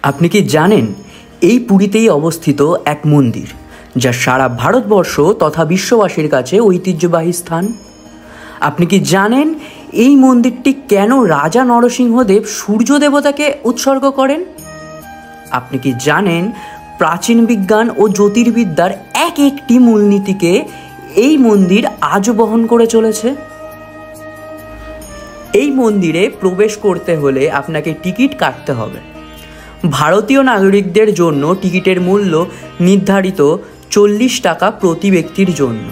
আপনি কি জানেন এই পুরীতেই অবস্থিত এক মন্দির যা সারা ভারতবর্ষ তথা বিশ্ববাসীর কাছে ঐতিহ্যবাহী স্থান। আপনি কি জানেন এই মন্দিরটি কেন রাজা নরসিংহদেব সূর্য দেবতাকে উৎসর্গ করেন? আপনি কি জানেন প্রাচীন বিজ্ঞান ও জ্যোতির্বিদ্যার এক একটি মূলনীতিকে এই মন্দির আজও বহন করে চলেছে? এই মন্দিরে প্রবেশ করতে হলে আপনাকে টিকিট কাটতে হবে। ভারতীয় নাগরিকদের জন্য টিকিটের মূল্য নির্ধারিত 40 টাকা প্রতি ব্যক্তির জন্য।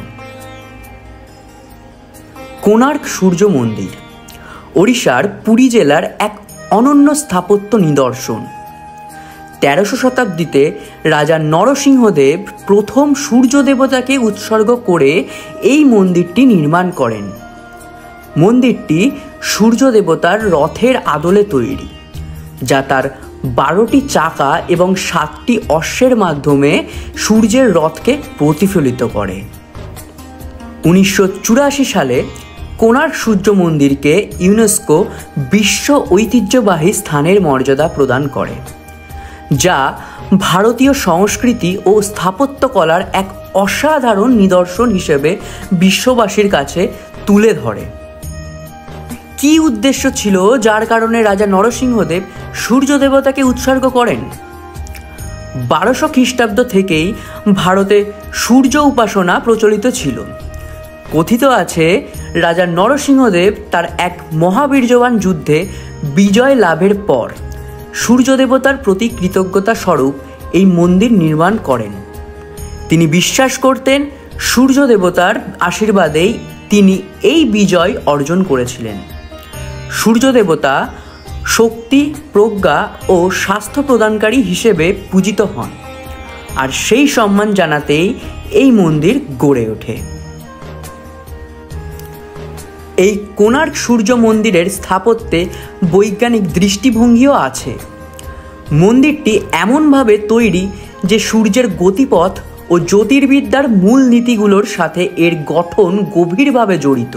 কোণার্ক সূর্য মন্দির ওড়িশার পুরী জেলার এক অনন্য স্থাপত্য নিদর্শন। 1300 শতাব্দীতে রাজা নরসিংহদেব প্রথম সূর্য দেবতাকে উৎসর্গ করে এই মন্দিরটি নির্মাণ করেন। মন্দিরটি সূর্য দেবতার রথের আদলে তৈরি, যা তার 12টি চাকা এবং 7টি অশ্বের মাধ্যমে সূর্যের রথকে প্রতিফলিত করে। 1984 সালে কোণার্ক সূর্য মন্দিরকে ইউনেস্কো বিশ্ব ঐতিহ্যবাহী স্থানের মর্যাদা প্রদান করে, যা ভারতীয় সংস্কৃতি ও স্থাপত্যকলার এক অসাধারণ নিদর্শন হিসেবে বিশ্ববাসীর কাছে তুলে ধরে। কী উদ্দেশ্য ছিল যার কারণে রাজা নরসিংহদেব সূর্য দেবতাকে উৎসর্গ করেন? 1200 খ্রিস্টাব্দ থেকেই ভারতে সূর্য উপাসনা প্রচলিত ছিল। কথিত আছে রাজা নরসিংহদেব তার এক মহাবীর্যবান যুদ্ধে বিজয় লাভের পর সূর্য দেবতার প্রতি কৃতজ্ঞতা স্বরূপ এই মন্দির নির্মাণ করেন। তিনি বিশ্বাস করতেন সূর্য দেবতার আশীর্বাদেই তিনি এই বিজয় অর্জন করেছিলেন। সূর্য দেবতা শক্তি, প্রজ্ঞা ও স্বাস্থ্য প্রদানকারী হিসেবে পূজিত হন, আর সেই সম্মান জানাতেই এই মন্দির গড়ে ওঠে। এই কোণার্ক সূর্য মন্দিরের স্থাপত্যে বৈজ্ঞানিক দৃষ্টিভঙ্গিও আছে। মন্দিরটি এমনভাবে তৈরি যে সূর্যের গতিপথ ও জ্যোতির্বিদ্যার মূল নীতিগুলোর সাথে এর গঠন গভীরভাবে জড়িত।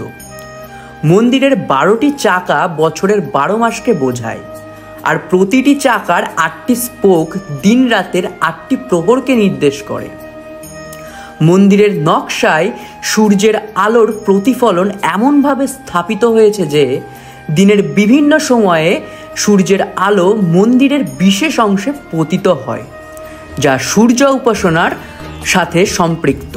মন্দিরের 12টি চাকা বছরের 12 মাসকে বোঝায়, আর প্রতিটি চাকার 8টি স্পোক দিন রাতের 8টি প্রহরকে নির্দেশ করে। মন্দিরের নকশায় সূর্যের আলোর প্রতিফলন এমনভাবে স্থাপিত হয়েছে যে দিনের বিভিন্ন সময়ে সূর্যের আলো মন্দিরের বিশেষ অংশে পতিত হয়, যা সূর্য উপাসনার সাথে সম্পৃক্ত।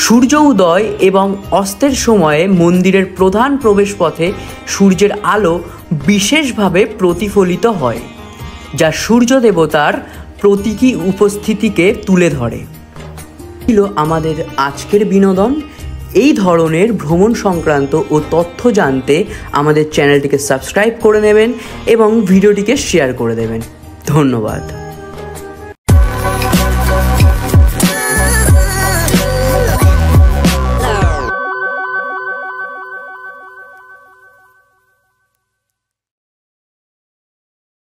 সূর্য উদয় এবং অস্তের সময়ে মন্দিরের প্রধান প্রবেশপথে সূর্যের আলো বিশেষভাবে প্রতিফলিত হয়, যা সূর্য দেবতার প্রতীকী উপস্থিতিকে তুলে ধরে। ছিল আমাদের আজকের বিনোদন। এই ধরনের ভ্রমণ সংক্রান্ত ও তথ্য জানতে আমাদের চ্যানেলটিকে সাবস্ক্রাইব করে নেবেন এবং ভিডিওটিকে শেয়ার করে দেবেন। ধন্যবাদ।